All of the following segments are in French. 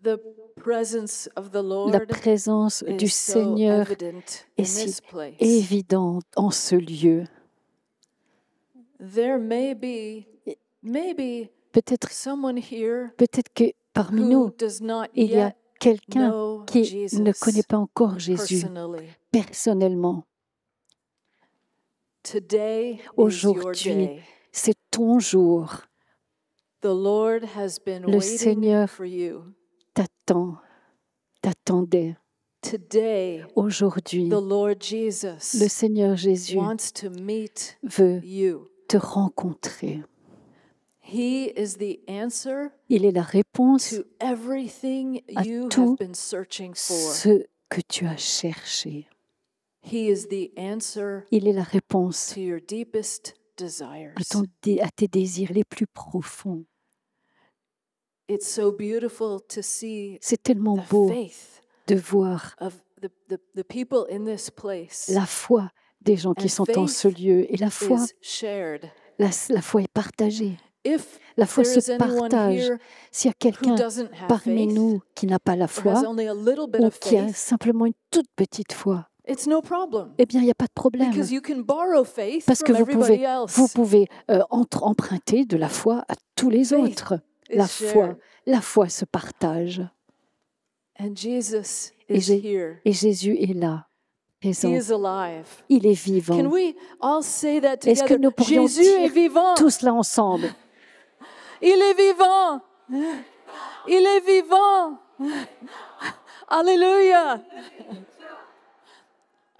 The presence of the La Lord présence du is so Seigneur evident est in si this place. évidente en ce lieu. There may be, maybe Peut-être someone here que parmi who nous, does not il y a yet quelqu'un know qui ne connaît Jesus pas encore Jésus personally. personnellement. Today is your Aujourd'hui, day. c'est ton jour. The Lord has been Le waiting Seigneur for you. t'attendait. Today, Aujourd'hui, the Lord le Jesus Seigneur Jésus wants to meet veut you. te rencontrer. He is the answer Il est la réponse to everything à you tout have been searching for. ce que tu as cherché. He is the answer Il est la réponse to your deepest desires. à tes désirs les plus profonds. It's so beautiful to see C'est tellement the beau faith de voir of the people in this place. la foi des gens qui And sont en ce faith lieu. Et la foi, is shared. la foi est partagée. If La foi there se is anyone partage. here S'il y a who quelqu'un doesn't have parmi faith nous qui n'a pas la or foi has only a little bit ou of qui a faith, simplement une toute petite foi, it's no problem. eh bien, il n'y a pas de problème. Because you can borrow faith Parce que from everybody vous else. pouvez emprunter de la foi à tous les Faith autres. is La foi se partage. And Jesus Et, is here. et Jésus est là, He présent. is alive. Il est vivant. Can we all say that Est-ce que together? nous pourrions Jésus est dire vivant. tout cela ensemble? Il est vivant. Il est vivant. Alléluia.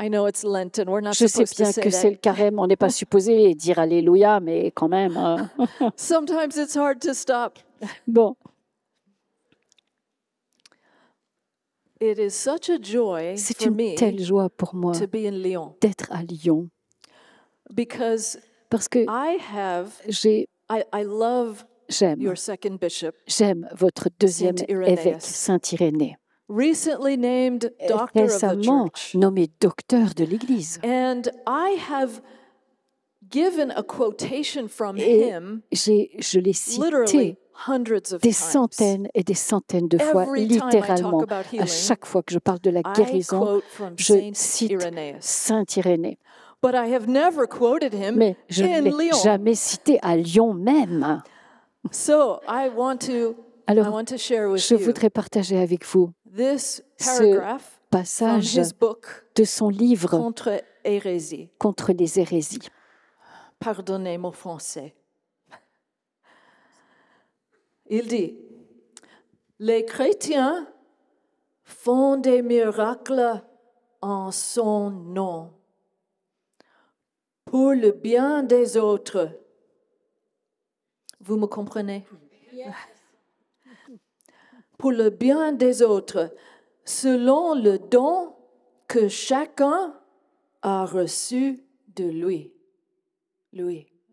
I know it's Lenten. We're not Je sais supposed to bien say que c'est le that. carême, on n'est pas supposé dire Alléluia, mais quand même. Sometimes it's hard to stop. Bon, It is such a joy c'est for une me telle joie pour moi to be in Lyon d'être à Lyon. because Parce que I love your second bishop, j'aime votre deuxième Saint Irenaeus. évêque, Saint Irénée, recently named doctor of the récemment church. nommé docteur de l'Église. And I have given a quotation from Et him je l'ai literally cité hundreds of des times. centaines et des centaines de fois, Every time I littéralement. talk about À healing, chaque fois que je parle de la I guérison, quote from je Saint cite Irenaeus. Saint Irénée. But I have never quoted him Mais je in ne l'ai Lyon. jamais cité à Lyon même. So I want to share with Je you voudrais partager avec vous this ce paragraph from passage his book de son livre Contre hérésie. contre les hérésies. Pardonnez mon français. Il dit, les chrétiens font des miracles en son nom pour le bien des autres. Vous me comprenez? Yes. Pour le bien des autres, selon le don que chacun a reçu de lui,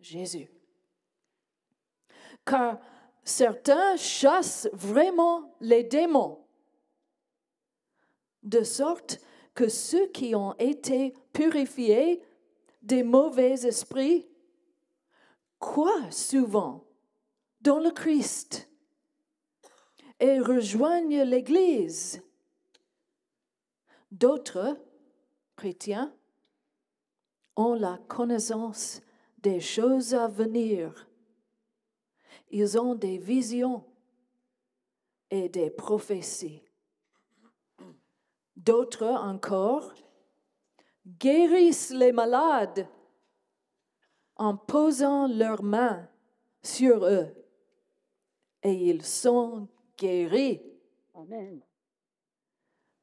Jésus. Car certains chassent vraiment les démons, de sorte que ceux qui ont été purifiés des mauvais esprits croient souvent dans le Christ et rejoignent l'Église. D'autres chrétiens ont la connaissance des choses à venir. Ils ont des visions et des prophéties. D'autres encore guérissent les malades en posant leurs mains sur eux et ils sont guéris. Amen.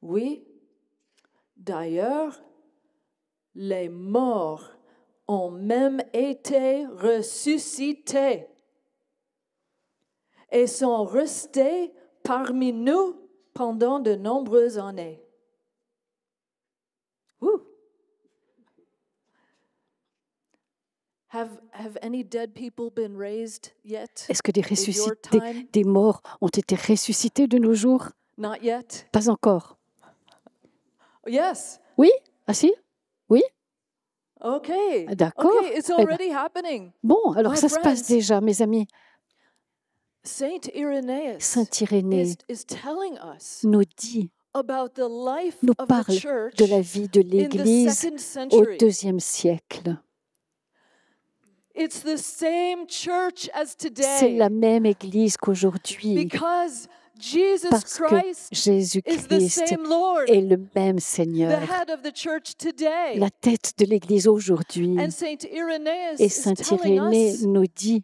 Oui, d'ailleurs, les morts ont même été ressuscités et sont restés parmi nous pendant de nombreuses années. Woo. Have any dead people been raised yet? Est-ce que In your time? des morts ont été ressuscités de nos jours? Not yet. Pas encore. Yes. Oui? Ah si? Oui? Okay. D'accord. Okay, it's already happening. Bon, alors My ça se passe friends. déjà, mes amis. Saint Irenaeus Saint Irénée is telling us nous dit, about the life nous of the parle church de la vie de in the l'Église 2nd au century. IIe siècle. It's the same church as C'est today la même Église qu'aujourd'hui because Jesus parce que Christ is the Jésus-Christ same Lord, est le même the Seigneur, head of the church today. la tête de l'Église aujourd'hui. And Saint Irenaeus Et is Saint telling Irénée us nous dit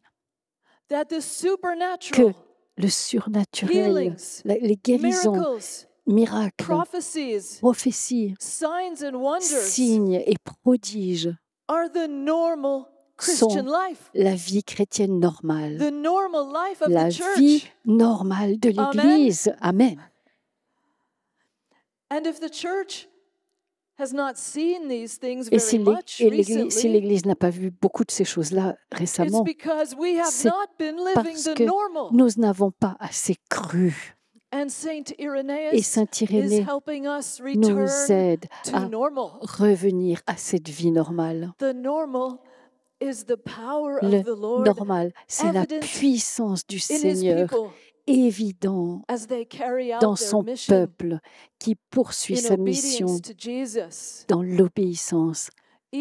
that the que supernatural, le surnaturel, healings, les guérisons, miracles, miracles, prophecies, prophéties, signs and wonders signes et prodiges are the normal sont Christian life, la vie chrétienne normale, the normal life of la the vie church. normale de Amen. l'Église. Amen. And if the church has not seen these things Et very si much recently, l'Église n'a pas vu beaucoup de ces choses-là it's récemment, because we have c'est not been living parce the que normal. nous n'avons pas assez cru. And Saint Et Irenaeus Saint is Irénée helping us nous return aide to à normal. revenir à cette vie normale. The normal is the power Le of the Lord normal, c'est la evident puissance du in His Seigneur people évident as they carry dans out their son mission peuple qui poursuit in sa mission obedience to Jesus, dans l'obéissance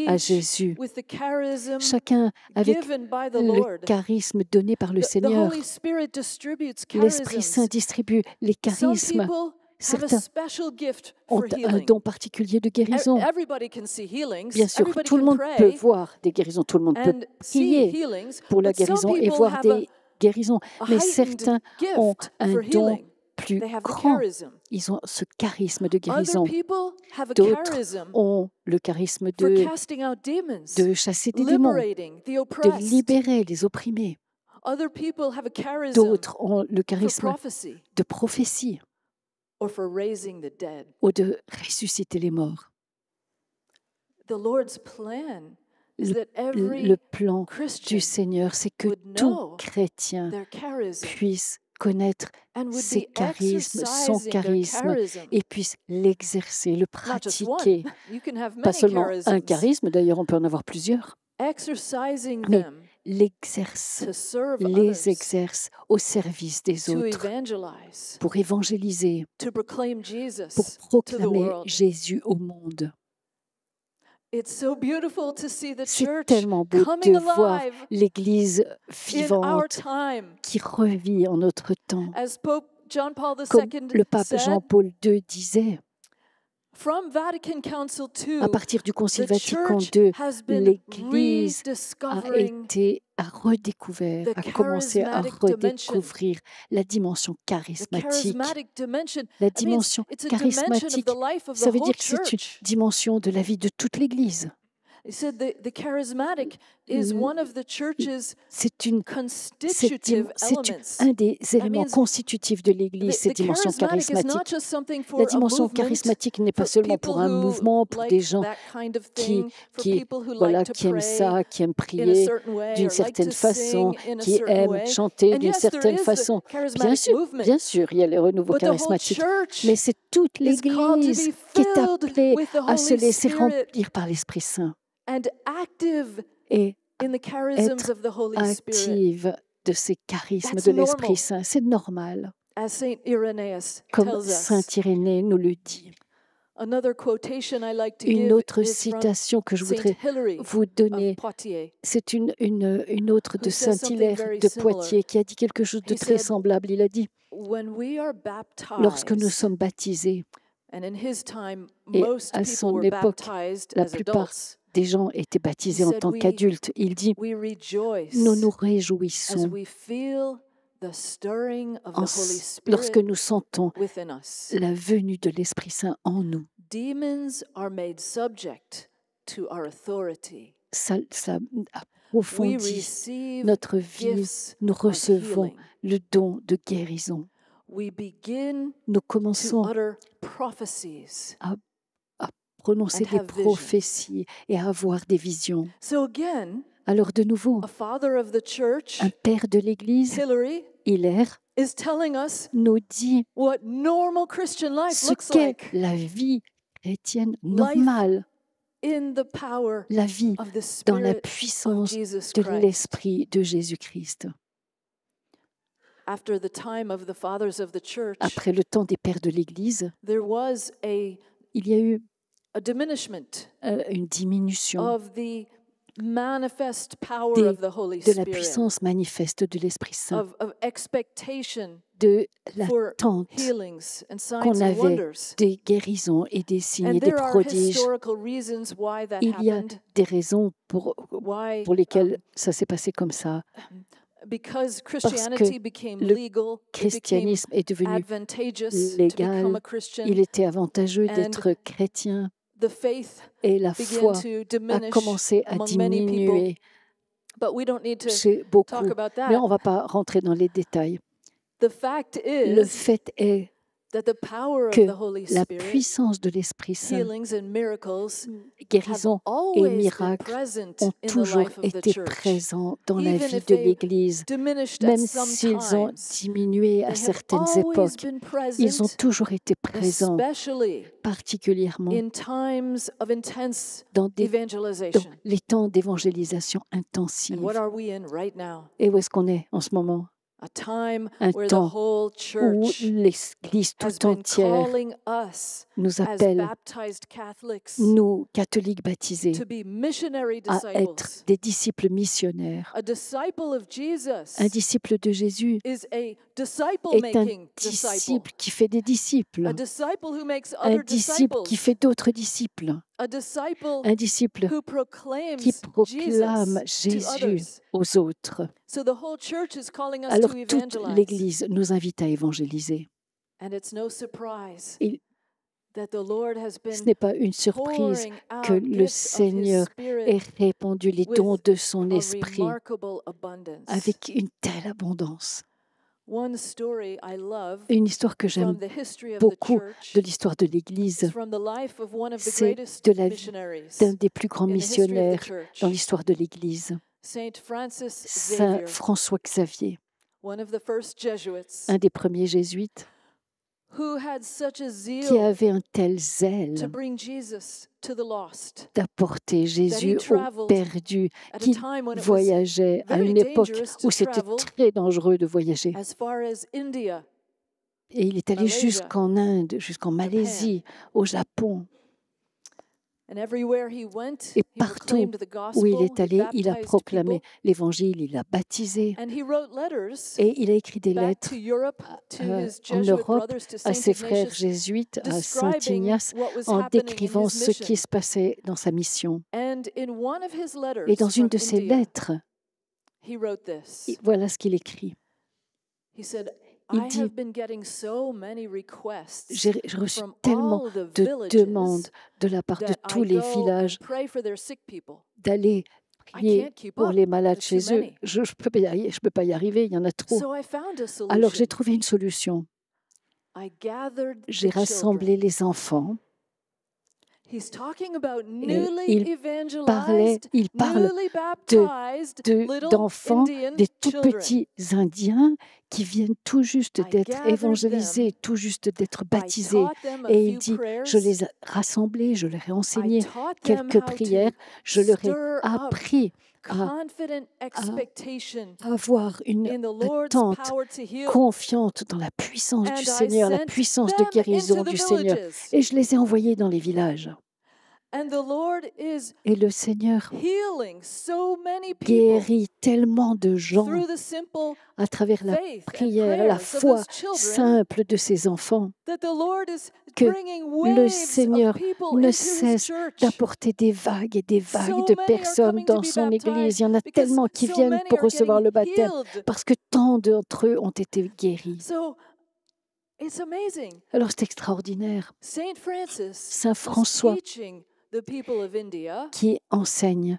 à each Jésus. with the charism Chacun avec given by the le Lord. charisme donné par le The Seigneur. Holy Spirit distributes L'Esprit Saint charisms. distribue les Some charismes. people have a Certains special gift ont for un healing. don particulier de guérison. Everybody can see healings. Bien sûr, Everybody tout le can monde peut pray voir des guérisons, tout le monde peut and see prier healings, pour la but some guérison et people voir have des guérisons. a Mais heightened certains ont gift un for don healing. plus They have the grand. charism. Ils ont ce charisme de Other guérison. people have a D'autres charism ont le charisme for de casting out demons, chasser des démons, liberating the de oppressed. libérer les opprimés. Other people have a charism D'autres ont le for charisme prophecy de prophétie or for raising the dead. ou de ressusciter les morts. The Lord's plan is that Le every plan Christian du Seigneur, c'est que would tout know chrétien their charism puisse connaître and would ses be charismes, son exercising their charisme, charism. et puisse l'exercer, le Not just pratiquer. one. You can have Pas many seulement un charisms. charisme, d'ailleurs on peut en avoir plusieurs, Exercising mais them l'exerce, to serve les others, exerce au service des to autres, evangelize, pour évangéliser, to proclaim pour Jesus to the proclamer world. Jésus au monde. It's so beautiful to see the C'est church tellement beau coming de voir alive l'Église in our vivante time. qui revit en notre temps. As Pope John Paul Comme II le pape said, Jean-Paul II disait, from Vatican Council II, à partir du Concile the Vatican church II, has been l'Église rediscovering a redécouvert, the a commencé à charismatic dimension. redécouvrir la dimension The charismatique. charismatic dimension. La I mean, dimension it's a dimension of charismatique, the life of ça the veut whole dire que c'est une church. dimension de la vie de toute l'Église. He said the charismatic is one of the church's C'est une constitutive elements. un des éléments means constitutifs de l'Église, cette dimension charismatic is not charismatique. just something for La a dimension movement, charismatique n'est pas for seulement people pour un who mouvement, pour like des gens that kind of qui, thing, for people who voilà, like to qui aiment pray ça, qui aiment in a prier certain way d'une or like certaine to façon, sing in a qui certain aiment way. chanter And d'une yes, there certaine is the façon. charismatic movement. Bien sûr, il y a les renouveaux But the whole charismatiques, church mais c'est toute is called to l'Église be qui est filled appelée with the à se Holy laisser Spirit remplir par l'Esprit Saint and active et in the charisms être of the Holy Spirit. active de ces charismes That's de l'Esprit normal. Saint. C'est normal, As Saint Irenaeus comme tells Saint us. Irénée nous le dit. Another quotation I like to Une give autre is from citation que je Saint voudrais Hilary vous of donner, Poitiers. c'est une autre Who de says something Saint-Hilaire very de similar. Poitiers qui a dit quelque chose de He très said, semblable. Il a dit, When we are lorsque nous baptized, sommes baptisés, and in his time, et most à people son were époque, baptized la as plupart adults. des gens étaient baptisés He en said, tant qu'adultes. Il dit, We rejoice nous nous as réjouissons we feel the stirring of the en- Holy lorsque Spirit nous sentons within us. la venue de l'Esprit Saint en nous. Demons are made subject to our authority. Ça We approfondit receive notre vie. gifts Nous of recevons healing. le don de guérison. We begin Nous to commençons utter prophecies. à prononcer and des have visions. prophéties et à avoir des visions. So again, Alors de nouveau, a father of the church, un père de l'Église, Hilary, Hilaire, is telling us nous dit what normal Christian life ce looks qu'est like la vie chrétienne normale, in the power la vie of the dans la Spirit of puissance Jesus de Christ. l'Esprit de Jésus-Christ. after the time of the fathers of the church, après le temps des pères de l'Église, there was il y a eu a diminishment une diminution of the manifest power Des- of the Holy de la Spirit, puissance manifeste de l'Esprit Saint, of expectation de for l'attente healings and signs qu'on and avait wonders. des guérisons et des signes And et des there are prodiges. historical reasons why that Il y a happened. des raisons Why? pour lesquelles ça s'est passé comme ça. Because Christianity became le legal, it became Christianisme est devenu advantageous to légal, become a Christian. il était avantageux And d'être chrétien The faith et la began foi to a diminish commencé à among many people. diminuer But we don't need to chez beaucoup. talk about Mais on that. ne va pas rentrer dans les détails. The fact Le is fait est that the power of que the Holy la Spirit, puissance de l'Esprit Saint, healings and miracles, have guérisons et always been miracles present ont in the toujours life of the été church. présents dans la Even vie if de they l'Église. diminished at Même some s'ils ont times, diminué à they have certaines always époques, been ils ont present, toujours été présents, especially particulièrement in times of intense dans dans evangelization. les temps d'évangélisation And intensive. what are we in right now? Et où est-ce qu'on est en ce moment? A time Un where the temps whole Où church l'Église has tout been entière calling us nous as appelle, baptized Catholics nous, catholiques baptisés, to be missionary à être disciples. des disciples missionnaires. A disciple of Jesus Un disciple de Jésus is a est un disciple-making disciple. disciple qui fait des disciples, A disciple who makes un other disciple qui disciples. fait d'autres disciples, A disciple un disciple who proclaims qui proclame Jesus to Jésus others. aux autres. So the whole church is calling us Alors to toute evangelize. l'Église nous invite à évangéliser. And it's no surprise Et that the Lord has ce been n'est pas une surprise pouring que out le gifts of His Seigneur Spirit ait répandu les with dons de son a esprit remarkable abundance. avec une telle abondance. One story I love Une histoire que from j'aime the history of the beaucoup church de l'histoire de is l'Église, from the life of one of the c'est greatest de la vie missionaries d'un des plus grands in the history of the missionnaires church, dans l'histoire de l'Église, Saint Francis Saint Xavier, François Xavier, one of the first Jesuits, un des premiers jésuites, who had such a qui zeal avait un tel to zèle bring Jesus to the lost d'apporter Jésus aux traveled perdus, at a qui time when it was voyageait à very une époque dangerous to où c'était travel très dangereux de voyager. as far as India. Et il est allé Malaysia, jusqu'en Inde, jusqu'en Malaisie, au Japon. And everywhere he went, Et he partout proclaimed the où il gospel, est allé, il a baptized proclamé people, l'Évangile, il a baptisé. and he wrote letters Et il a écrit des back lettres to Europe, to his en Jesuit Europe brothers, to à Saint ses frères Ignatius, jésuites, à Saint describing Ignace, what was en happening in décrivant his ce qui mission. se passait dans sa mission. And in one of his letters Et dans une from de ses India, lettres, he wrote this. voilà ce qu'il écrit. He said, Il I dit, have been getting so many requests j'ai reçu from tellement all the de villages demandes de la part de that tous I les go villages and pray for their sick people. d'aller I prier can't keep pour up. les malades There's too chez eux. many. Je ne peux pas y arriver, il y en a trop. So I found a Alors solution. j'ai trouvé une solution. I gathered J'ai the rassemblé children. les enfants. He's talking about Et newly il parle newly baptized little d'enfants, Indian des tout children. petits Indiens qui viennent tout juste I d'être gathered évangélisés, tout juste d'être I baptisés. taught them a Et il few dit, prayers. je les ai rassemblés, je leur ai I enseigné taught them quelques how to prières, je leur ai stir up appris confident expectation à avoir une in the Lord's attente power to heal. confiante dans la puissance And du I Seigneur, la sent puissance de them guérison into the du Seigneur. villages. Et je les ai envoyés dans les villages. And the Lord is Et le Seigneur healing so many people guérit tellement de gens through the simple à travers la faith and prière, la prayers of foi those children simple de ses enfants, that the Lord is que bringing le waves Seigneur of people ne into His cesse church. d'apporter des vagues et des vagues So de many are personnes coming to dans be son baptized Église. Il y en a because tellement qui so viennent many pour are recevoir getting le baptême healed. parce que tant d'entre eux ont été guéris. So it's amazing. Alors c'est extraordinaire. Saint Francis Saint is François teaching the people of India, qui enseigne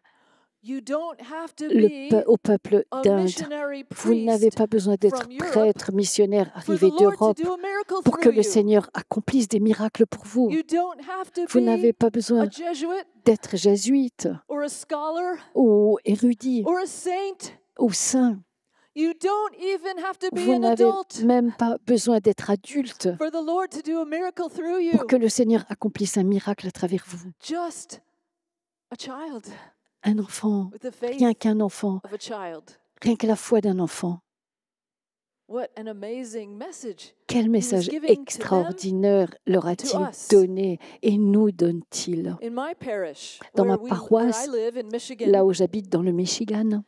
you don't have to be au peuple a d'Inde. missionary Vous n'avez priest pas besoin d'être from Europe prêtre, missionnaire for the arrivé Lord to d'Europe do a miracle pour que through le you. Seigneur accomplisse des miracles pour vous. You don't have to Vous n'avez be pas a besoin Jesuit d'être jésuite or a scholar ou érudit or a saint. ou saint. You don't even have to be Vous an n'avez adult même pas besoin d'être adulte for the Lord to do a miracle through you. pour que le Seigneur accomplisse un miracle à travers vous. Just a child Un enfant, with the faith rien qu'un enfant, of a child. rien que la foi d'un enfant. What an amazing message. Quel message giving to them, extraordinaire leur a-t-il to us. donné et nous donne-t-il? In my parish, Dans ma where I paroisse, live in Michigan, là où j'habite dans le Michigan,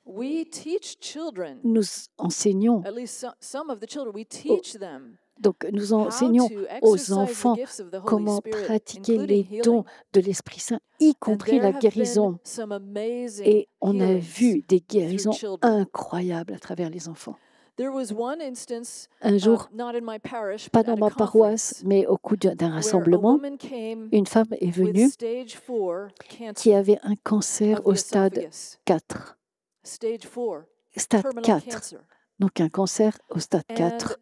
we teach children, nous enseignons, at least some of the children, we teach them donc nous how enseignons to aux exercise the enfants gifts of the Holy comment Spirit, pratiquer les including dons healing. de l'Esprit Saint, y And compris there la have been guérison. some amazing Et on a healings vu des guérisons children. incroyables à travers les enfants. There was one instance, Un jour, not in my parish, pas but dans at a ma paroisse, conference, mais au cours d'un where a rassemblement, woman came une femme est with venue stage 4 qui cancer avait un cancer of au the stade esophagus. 4. Stage 4, Stade terminal 4, cancer. donc un cancer au stade And 4.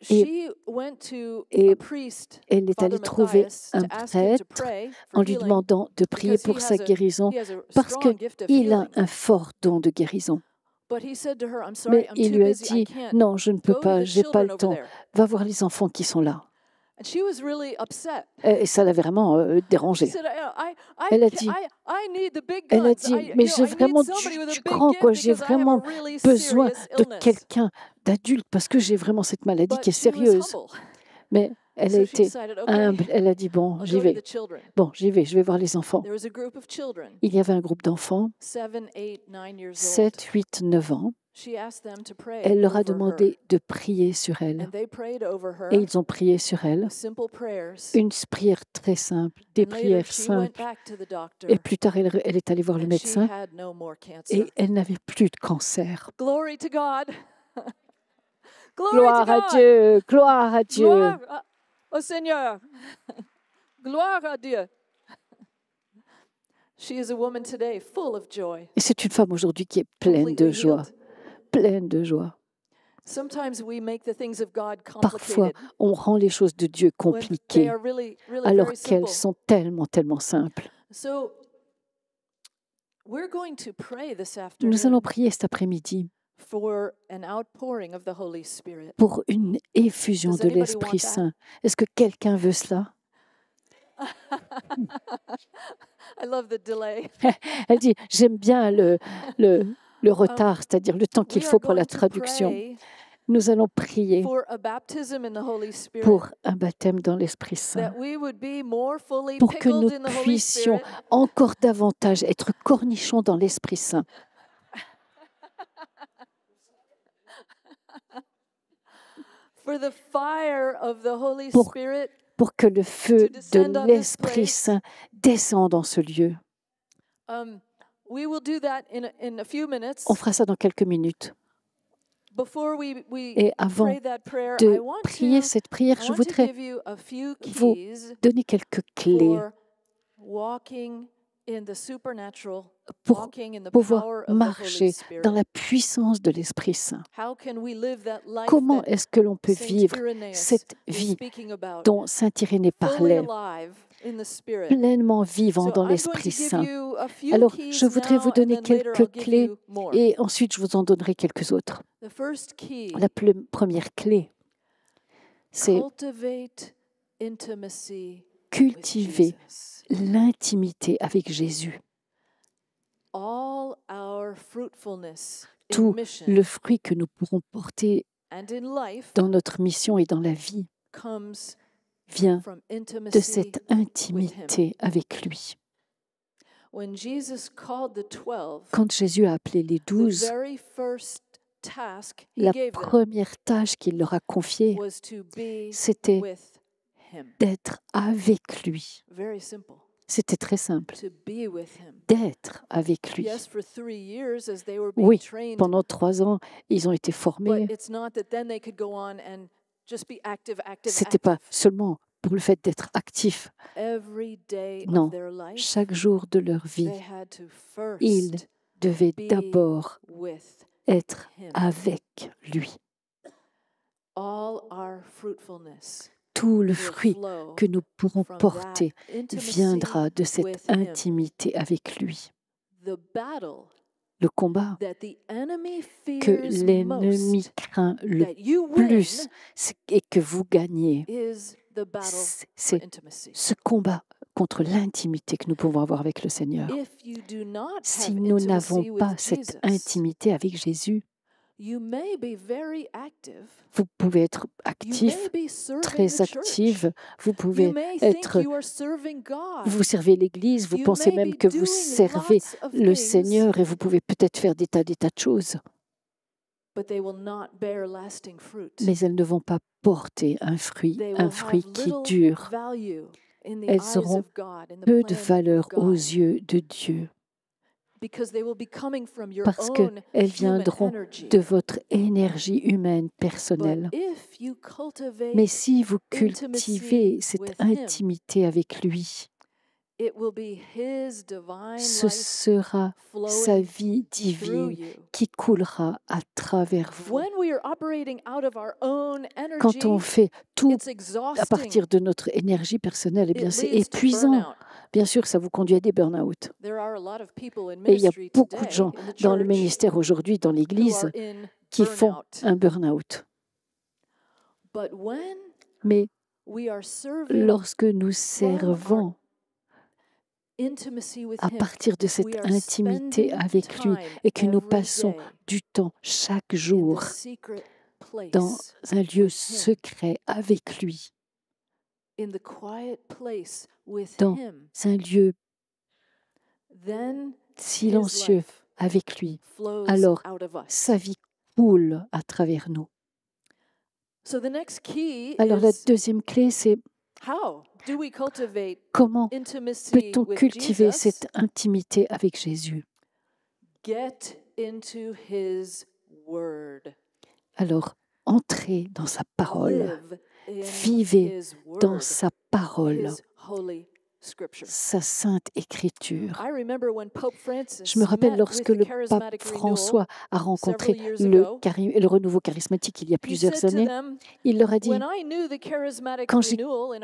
she went to et a priest, Elle est Father allée trouver Matthias, un to ask him to prêtre pray en for lui healing demandant de prier because pour sa guérison he has a parce strong gift of qu'il a healing. un fort don de guérison. But he said to her, I'm sorry, Mais I'm il too lui a busy, I dit, can't non, je ne peux go to pas, the j'ai pas children le over temps. there. Va voir les enfants qui sont là. And she was really upset. Et ça l'a vraiment She dérangée. said, Elle a dit, I need the big Elle a guns. dit, mais j'ai vraiment du grand, quoi. J'ai vraiment besoin de quelqu'un d'adulte parce que j'ai vraiment cette maladie qui est sérieuse. Mais elle a été humble. Elle a dit, bon, j'y vais. Bon, j'y vais, je vais voir les enfants. Il y avait un groupe d'enfants, 7, 8, 9 ans. Elle leur a demandé de prier sur elle. Et ils ont prié sur elle. Une prière très simple, des prières simples. Et plus tard, elle est allée voir le médecin et elle n'avait plus de cancer. Gloire à Dieu, gloire à Dieu. Gloire au Seigneur. Gloire à Dieu. She is a woman today full of joy. Et c'est une femme aujourd'hui qui est pleine de joie, pleine de joie. Sometimes we make the things of God Parfois, complicated on rend les choses de Dieu when they compliquées are really alors very qu'elles simple. sont tellement, tellement simples. So we're going to pray this Nous afternoon allons prier cet après-midi for an outpouring of the Holy Spirit. pour une effusion Does de anybody l'Esprit want that? Saint. Est-ce que quelqu'un veut cela? I love the delay. Elle dit, j'aime bien le retard, c'est-à-dire le temps qu'il We are faut pour la going to traduction. pray Nous allons prier for a baptism in the Holy Spirit. pour un baptême dans l'Esprit Saint, That we would be more fully pour que nous pickled in the Holy puissions Spirit. encore davantage être cornichons dans l'Esprit Saint, For the fire of the Holy Pour- Spirit. pour que le feu To descend de on this l'Esprit place. Saint descende dans ce lieu. We will do that in a few minutes. On fera ça dans quelques minutes. Before we Et avant pray that prayer, de I want prier to, cette prière, I je want to voudrais give you a few vous keys donner quelques clés for walking in the supernatural, pour walking in the pouvoir power of the Holy marcher Spirit. dans la puissance de l'Esprit Saint. How can we live that life Comment that est-ce que l'on peut Saint vivre Irenaeus cette was vie speaking about, dont Saint Irénée fully parlait, alive in the Spirit? pleinement vivant So dans I'm going l'Esprit to give Saint? you a few Alors, keys je voudrais now, vous and donner then later I'll quelques give clés you more. et ensuite je vous en donnerai quelques autres. The first key, La première clé, c'est cultivate intimacy with cultiver Jesus. l'intimité avec Jésus. All our fruitfulness in Tout mission le fruit que nous pourrons porter and in life dans notre mission et dans la vie comes vient from de intimacy. cette intimité avec lui. When Jesus called the 12, Quand Jésus a appelé les the 12, very first task he la gave them première tâche qu'il leur a confiée, was to be c'était with him. d'être avec lui. Very simple. C'était très simple, To be with him. d'être avec lui. Yes, for 3 years as they were being Oui, trained, pendant 3 ans, ils ont été formés. but it's not that then they could go on and just be active. C'était pas seulement pour le fait d'être actifs. Every day Non, of their life, chaque jour de leur vie, they had to ils first devaient be d'abord with être him. avec lui. All our fruitfulness Tout le will fruit flow que nous pourrons from porter that intimacy viendra de cette with him. intimité avec lui. The battle Le combat that the enemy que fears l'ennemi most craint le that you win plus et que vous gagnez, is the battle for c'est intimacy. ce combat contre l'intimité que nous pouvons avoir avec le Seigneur. If you do not Si have nous n'avons intimacy pas with cette Jesus, intimité avec Jésus, Vous pouvez être actif, très active. Vous pouvez être, vous servez l'Église, vous pensez même que vous servez le Seigneur et vous pouvez peut-être faire des tas de choses. Mais elles ne vont pas porter un fruit qui dure. Elles auront peu de valeur aux yeux de Dieu. Parce qu'elles viendront de votre énergie humaine personnelle. Mais si vous cultivez cette intimité avec lui, ce sera sa vie divine qui coulera à travers vous. Quand on fait tout à partir de notre énergie personnelle, eh bien c'est épuisant. Bien sûr, ça vous conduit à des burn-out. Et il y a beaucoup de gens dans le ministère aujourd'hui, dans l'Église, qui font un burn-out. Mais lorsque nous servons à partir de cette intimité avec lui et que nous passons du temps chaque jour dans un lieu secret avec lui, dans un lieu silencieux avec lui, alors sa vie coule à travers nous. Alors la deuxième clé, c'est comment peut-on cultiver cette intimité avec Jésus? Alors, entrez dans sa parole, vivez dans sa parole, sa sainte écriture. Je me rappelle lorsque le pape François a rencontré le renouveau charismatique il y a plusieurs années, il leur a dit, quand j'ai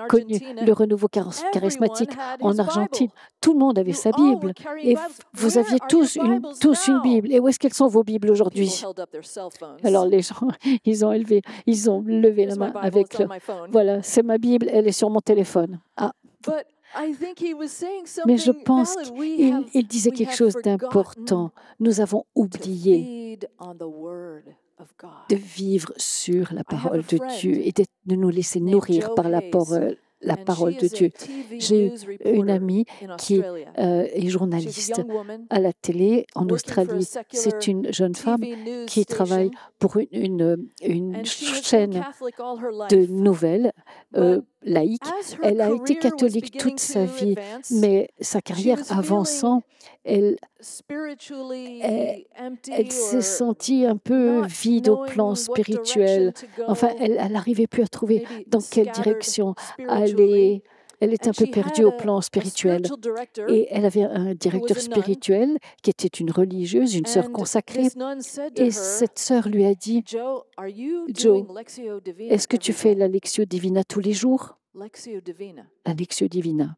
connu le renouveau charismatique en Argentine, tout le monde avait sa Bible et vous aviez tous une Bible. Et où est-ce qu'elles sont vos Bibles aujourd'hui? Alors les gens, ils ont levé la main avec voilà, c'est ma Bible, elle est sur mon téléphone. Ah. Mais je pense qu'il disait quelque chose d'important. Nous avons oublié de vivre sur la parole de Dieu et de nous laisser nourrir par la parole de Dieu. J'ai eu une amie qui est journaliste à la télé en Australie. C'est une jeune femme qui travaille pour une chaîne de nouvelles laïque. Elle a été catholique toute sa vie, mais sa carrière avançant, elle s'est sentie un peu vide au plan spirituel. Enfin, elle n'arrivait plus à trouver dans quelle direction aller. Elle est un peu perdue au plan spirituel. Et elle avait un directeur spirituel qui était une religieuse, une sœur consacrée. Et cette sœur lui a dit, Joe, est-ce que tu fais la Lectio Divina tous les jours? La Lectio Divina.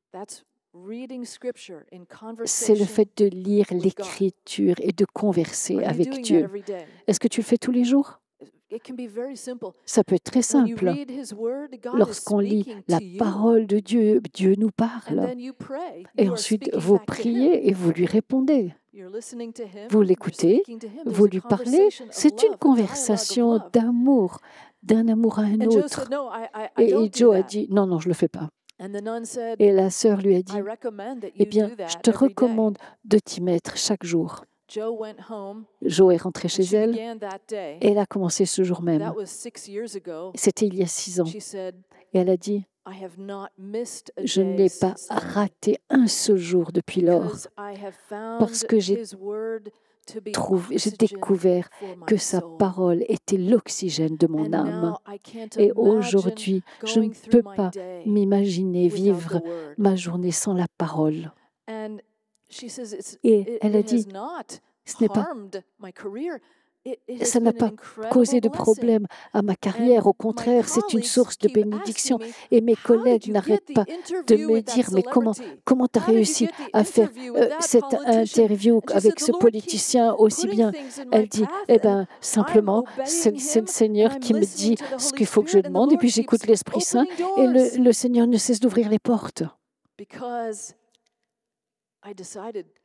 C'est le fait de lire l'Écriture et de converser avec Dieu. Est-ce que tu le fais tous les jours? Ça peut être très simple. Lorsqu'on lit la parole de Dieu, Dieu nous parle. Et ensuite, vous priez et vous lui répondez. Vous l'écoutez, vous lui parlez. C'est une conversation d'amour, d'un amour à un autre. Et Joe a dit, non, je ne le fais pas. Et la sœur lui a dit, eh bien, je te recommande de t'y mettre chaque jour. Joe est rentrée chez elle et elle a commencé ce jour même. C'était il y a 6 ans. Et elle a dit, je n'ai pas raté un seul jour depuis lors parce que j'ai découvert que sa parole était l'oxygène de mon âme. Et aujourd'hui, je ne peux pas m'imaginer vivre ma journée sans la parole. Et elle a dit, ça n'a pas causé de problème à ma carrière. Au contraire, c'est une source de bénédiction. Et mes collègues n'arrêtent pas de me dire, mais comment tu as réussi à faire cette interview avec ce politicien aussi bien? Elle dit, eh bien, simplement, c'est le Seigneur qui me dit ce qu'il faut que je demande. Et puis j'écoute l'Esprit Saint et le Seigneur ne cesse d'ouvrir les portes.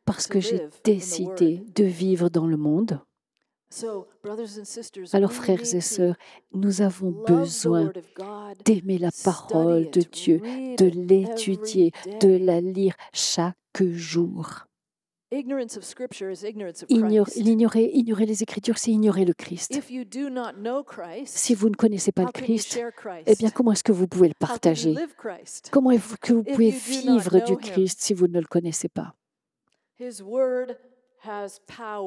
Parce que j'ai décidé de vivre dans le monde Alors, frères et sœurs, nous avons besoin d'aimer la parole de Dieu, de l'étudier, de la lire chaque jour. Ignorer les Écritures, c'est ignorer le Christ. Si vous ne connaissez pas le Christ, eh bien, comment est-ce que vous pouvez le partager? Comment est-ce que vous pouvez vivre du Christ si vous ne le connaissez pas?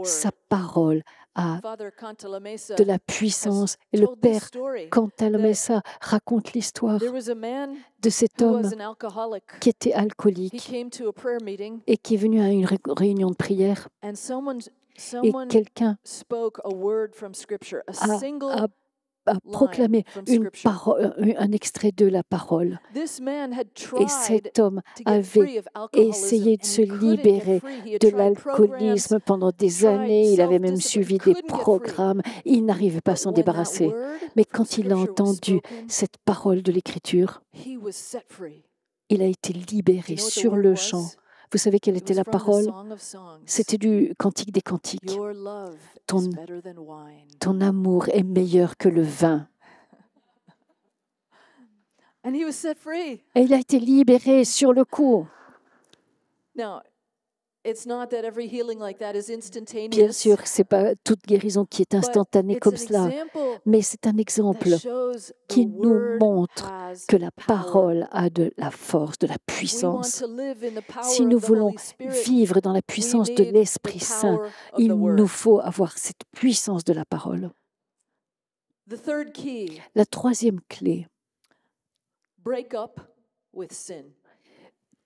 Sa parole a de la puissance. Et le Père Cantalamessa raconte l'histoire de cet homme qui était alcoolique et qui est venu à une réunion de prière. Et quelqu'un a proclamé un extrait de la parole. Et cet homme avait essayé de se libérer de l'alcoolisme pendant des années. Il avait même suivi des programmes. Il n'arrivait pas à s'en débarrasser. Mais quand il a entendu cette parole de l'Écriture, il a été libéré sur le champ. Vous savez quelle était la parole? C'était du Cantique des Cantiques. Ton amour est meilleur que le vin. Et il a été libéré sur le coup. Bien sûr, ce n'est pas toute guérison qui est instantanée comme cela, mais c'est un exemple qui nous montre que la parole a de la force, de la puissance. Si nous voulons vivre dans la puissance de l'Esprit Saint, il nous faut avoir cette puissance de la parole. La troisième clé,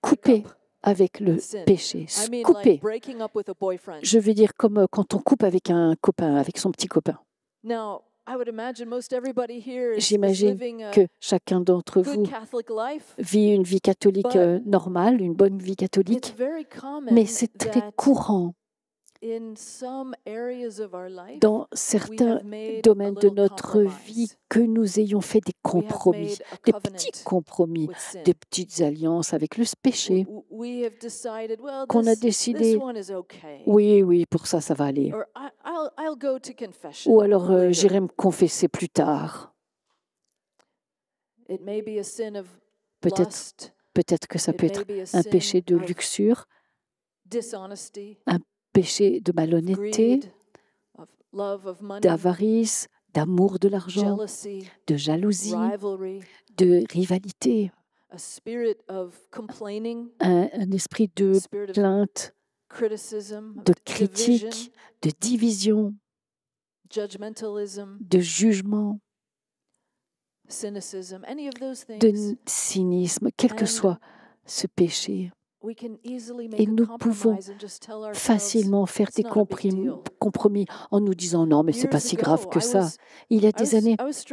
couper avec le péché. Couper. Je veux dire comme quand on coupe avec un copain, avec son petit copain. J'imagine que chacun d'entre vous vit une vie catholique normale, une bonne vie catholique, mais c'est très courant dans certains domaines de notre vie que nous ayons fait des compromis, des petits compromis, des petites alliances avec le péché, qu'on a décidé, oui, pour ça va aller. Ou alors, j'irai me confesser plus tard. Peut-être que ça peut être un péché de luxure, un péché de malhonnêteté, d'avarice, d'amour de l'argent, de jalousie, de rivalité, un esprit de plainte, de critique, de division, de jugement, de cynisme, quel que soit ce péché. Et nous pouvons facilement faire des compromis en nous disant non, mais c'est pas si grave que ça. Il y a des années, je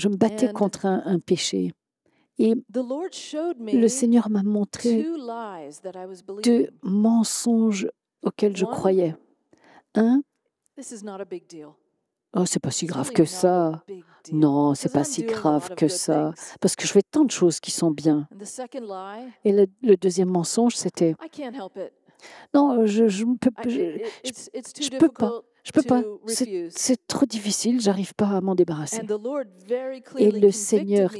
me battais contre un péché. Et le Seigneur m'a montré deux mensonges auxquels je croyais. Un, oh, c'est pas si grave que ça. Non, c'est pas si grave que ça. Parce que je fais tant de choses qui sont bien. Et le deuxième mensonge, c'était non, je peux pas. Je peux pas. C'est trop difficile. J'arrive pas à m'en débarrasser. Et le Seigneur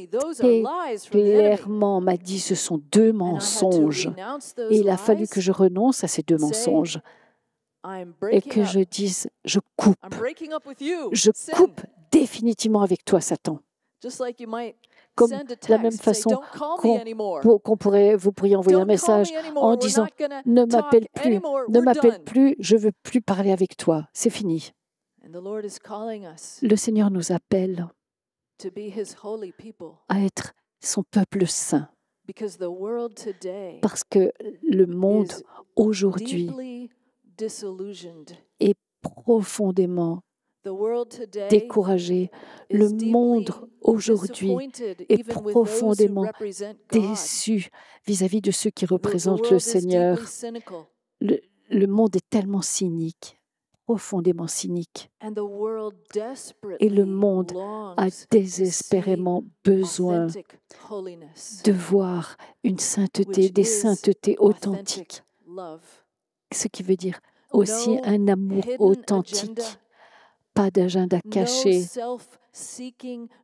clairement m'a dit, ce sont deux mensonges. Et il a fallu que je renonce à ces deux mensonges. Et que je dise, je coupe définitivement avec toi, Satan. Comme de la même façon vous pourriez envoyer un message en disant, ne m'appelle plus, je ne veux plus parler avec toi, c'est fini. Le Seigneur nous appelle à être son peuple saint. Parce que le monde aujourd'hui est profondément découragé. Le monde aujourd'hui est profondément déçu vis-à-vis de ceux qui représentent le Seigneur. Le monde est tellement cynique, profondément cynique. Et le monde a désespérément besoin de voir une sainteté, des saintetés authentiques. Ce qui veut dire aussi un amour authentique, pas d'agenda caché,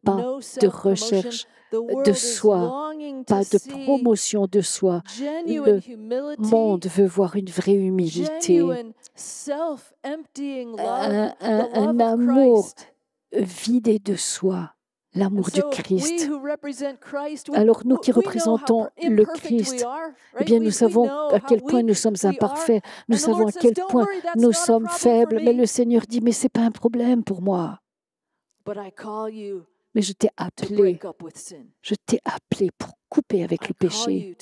pas de recherche de soi, pas de promotion de soi. Le monde veut voir une vraie humilité, un amour vidé de soi, l'amour du Christ. Alors nous qui représentons le Christ, eh bien nous savons à quel point nous sommes imparfaits, nous savons à quel point nous sommes faibles, mais le Seigneur dit, mais ce n'est pas un problème pour moi. Mais je t'ai appelé pour couper avec le péché.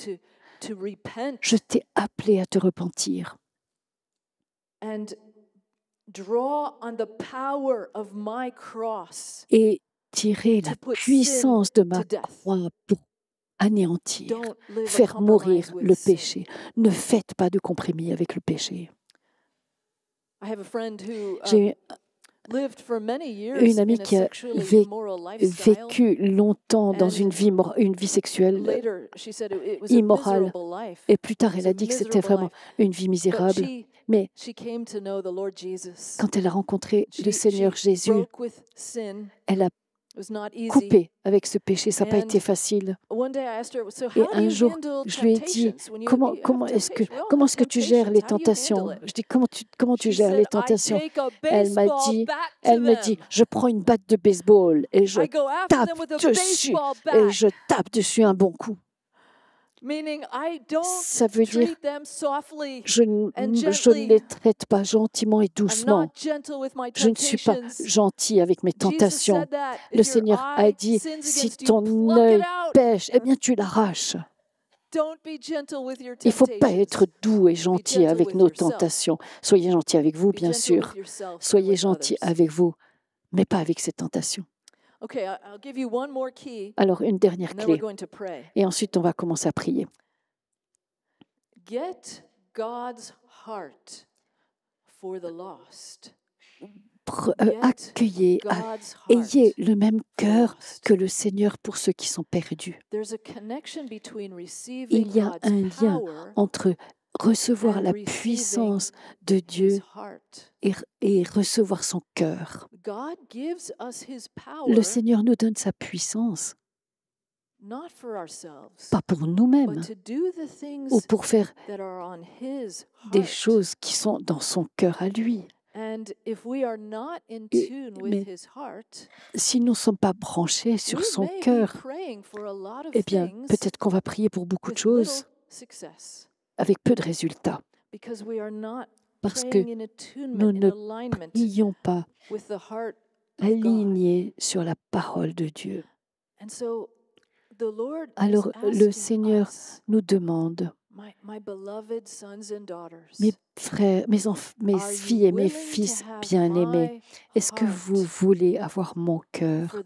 Je t'ai appelé à te repentir. Et tirer la puissance de ma croix pour anéantir, faire mourir le péché. Ne faites pas de compromis avec le péché. J'ai une amie qui a vécu longtemps dans une vie sexuelle immorale. Et plus tard, elle a dit que c'était vraiment une vie misérable. Mais quand elle a rencontré le Seigneur Jésus, elle a coupé avec ce péché. Ça n'a pas été facile. Et un jour, je lui ai dit, comment est-ce que tu gères les tentations? Je dis, comment tu gères les tentations? Elle me dit, je prends une batte de baseball et je tape dessus un bon coup. Ça veut dire je ne les traite pas gentiment et doucement. Je ne suis pas gentil avec mes tentations. Le Seigneur a dit, si ton œil pêche, eh bien tu l'arraches. Il ne faut pas être doux et gentil avec nos tentations. Soyez gentil avec vous, bien sûr. Soyez gentil avec vous, mais pas avec ces tentations. Alors, une dernière clé. Et ensuite, on va commencer à prier. Ayez le même cœur que le Seigneur pour ceux qui sont perdus. Il y a un lien entre recevoir la puissance de Dieu et recevoir son cœur. Le Seigneur nous donne sa puissance, pas pour nous-mêmes, ou pour faire des choses qui sont dans son cœur à lui. Mais si nous ne sommes pas branchés sur son cœur, eh bien, peut-être qu'on va prier pour beaucoup de choses avec peu de résultats. Parce que nous ne prions pas alignés sur la parole de Dieu. Alors, le Seigneur nous demande, mes frères, mes filles et mes fils bien-aimés, est-ce que vous voulez avoir mon cœur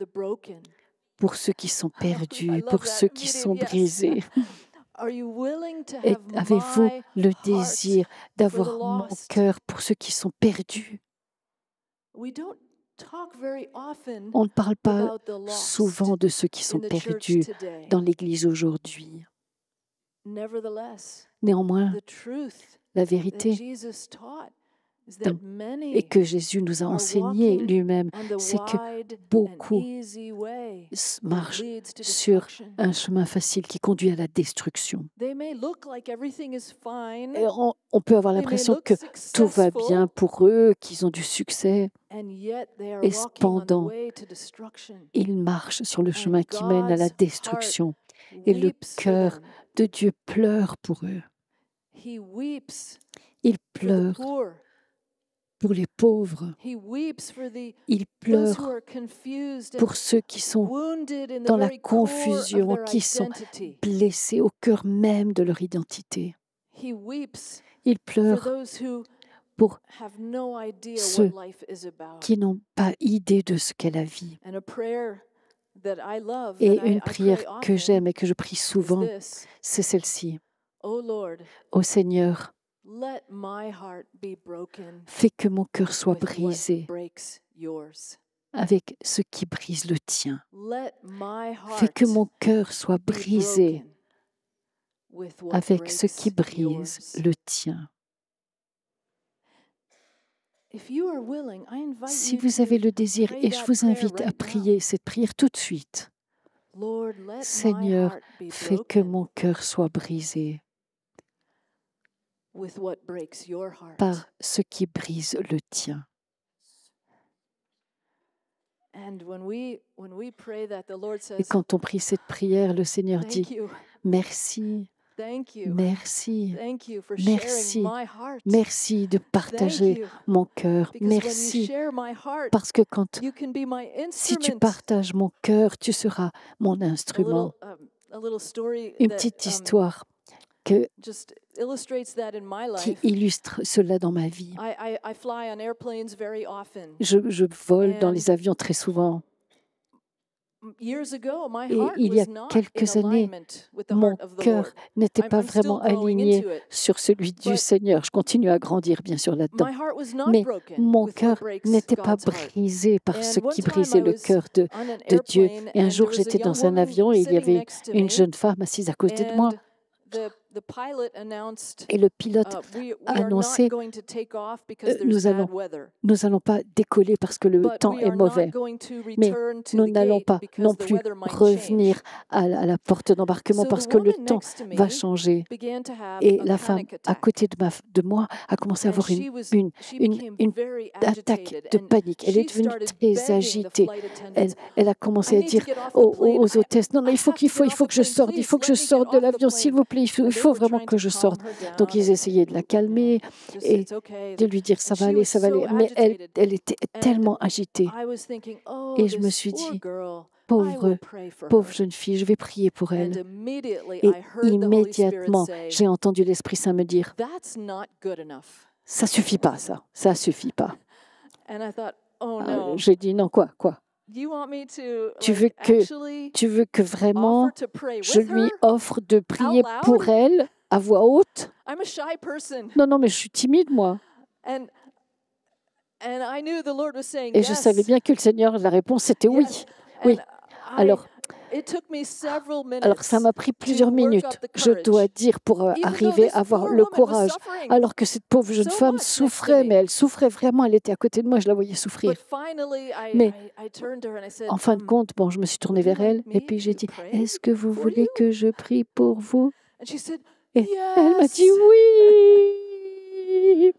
pour ceux qui sont perdus, pour ceux qui sont brisés? Et avez-vous le désir d'avoir mon cœur pour ceux qui sont perdus? On ne parle pas souvent de ceux qui sont perdus dans l'Église aujourd'hui. Néanmoins, la vérité et que Jésus nous a enseigné lui-même, c'est que beaucoup marchent sur un chemin facile qui conduit à la destruction. Et on peut avoir l'impression que tout va bien pour eux, qu'ils ont du succès, et cependant, ils marchent sur le chemin qui mène à la destruction. Et le cœur de Dieu pleure pour eux. Il pleure pour les pauvres. Il pleure pour ceux qui sont dans la confusion, qui sont blessés au cœur même de leur identité. Il pleure pour ceux qui n'ont pas idée de ce qu'est la vie. Et une prière que j'aime et que je prie souvent, c'est celle-ci. Ô Seigneur, fais que mon cœur soit brisé avec ce qui brise le tien. Fais que mon cœur soit brisé avec ce qui brise le tien. Si vous avez le désir, et je vous invite à prier cette prière tout de suite. Seigneur, fais que mon cœur soit brisé par ce qui brise le tien. Et quand on prie cette prière, le Seigneur dit « Merci, merci, merci, merci de partager mon cœur, merci, parce que si tu partages mon cœur, tu seras mon instrument. » Une petite histoire qui illustre cela dans ma vie. Je vole dans les avions très souvent. Et il y a quelques années, mon cœur n'était pas vraiment aligné sur celui du Seigneur. Je continue à grandir, bien sûr, là-dedans. Mais mon cœur n'était pas brisé par ce qui brisait le cœur de Dieu. Et un jour, j'étais dans un avion et il y avait une jeune femme assise à côté de moi. Et le pilote a annoncé nous n'allons pas décoller parce que le temps est mauvais, mais nous n'allons pas non plus revenir à la porte d'embarquement parce que le temps va changer. Et la femme à côté de moi a commencé à avoir une attaque de panique. Elle est devenue très agitée. Elle a commencé à dire aux hôtesses, non, il faut que je sorte, il faut que je sorte de l'avion, s'il vous plaît, il faut vraiment que je sorte. Donc ils essayaient de la calmer et de lui dire ça va aller, ça va aller. Mais elle était tellement agitée. Et je me suis dit, pauvre jeune fille, je vais prier pour elle. Et immédiatement, j'ai entendu l'Esprit Saint me dire, ça suffit pas, ça suffit pas. J'ai dit non, quoi? Tu veux que vraiment je lui offre de prier pour elle à voix haute? Non, mais je suis timide, moi. Et je savais bien que le Seigneur, la réponse était oui. Oui. Alors, ça m'a pris plusieurs minutes, je dois dire, pour arriver à avoir le courage. Alors que cette pauvre jeune femme souffrait, mais elle souffrait vraiment, elle était à côté de moi, je la voyais souffrir. Mais en fin de compte, je me suis tournée vers elle et puis j'ai dit, est-ce que vous voulez que je prie pour vous? Et elle m'a dit oui.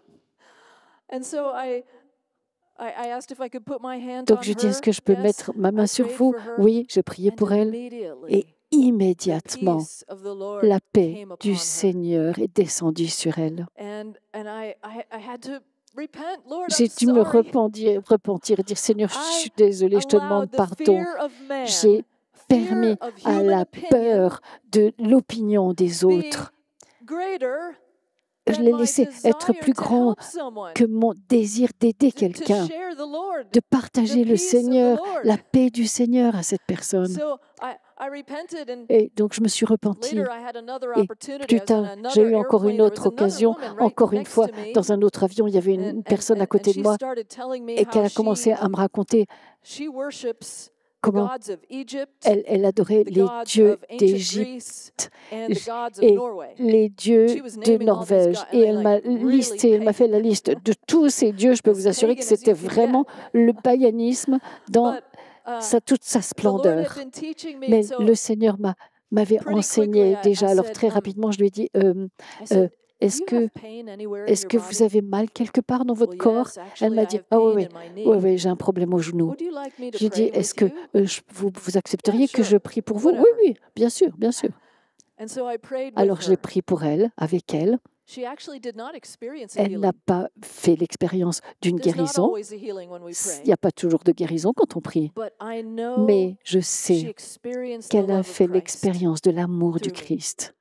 Donc je dis, est-ce que je peux mettre ma main sur vous? Oui, je priais pour elle. Et immédiatement, la paix du Seigneur est descendue sur elle. J'ai dû me repentir et dire, Seigneur, je suis désolée, je te demande pardon. J'ai permis à la peur de l'opinion des autres. Je l'ai laissé être plus grand que mon désir d'aider quelqu'un, de partager le Seigneur, la paix du Seigneur à cette personne. Et donc, je me suis repentie. Et plus tard, j'ai eu encore une autre occasion. Encore une fois, dans un autre avion, il y avait une personne à côté de moi et qu'elle a commencé à me raconter comment elle adorait les dieux d'Égypte et les dieux de Norvège. Et elle m'a fait la liste de tous ces dieux. Je peux vous assurer que c'était vraiment le paganisme dans toute sa splendeur. Mais le Seigneur m'avait enseigné déjà. Alors très rapidement, je lui ai dit, est-ce que vous avez mal quelque part dans votre corps? Elle m'a dit, oui, j'ai un problème au genou. J'ai dit, est-ce que vous accepteriez que je prie pour vous? Oui, bien sûr. Alors j'ai prié pour elle, avec elle. Elle n'a pas fait l'expérience d'une guérison. Il n'y a pas toujours de guérison quand on prie. Mais je sais qu'elle a fait l'expérience de l'amour du Christ.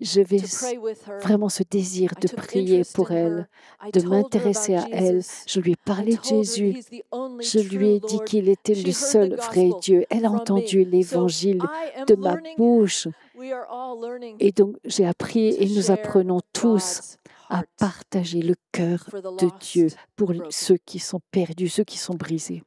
J'avais vraiment ce désir de prier pour elle, de m'intéresser à elle. Je lui ai parlé de Jésus. Je lui ai dit qu'il était le seul vrai Dieu. Elle a entendu l'évangile de ma bouche. Et donc, j'ai appris et nous apprenons tous à partager le cœur de Dieu pour ceux qui sont perdus, ceux qui sont brisés.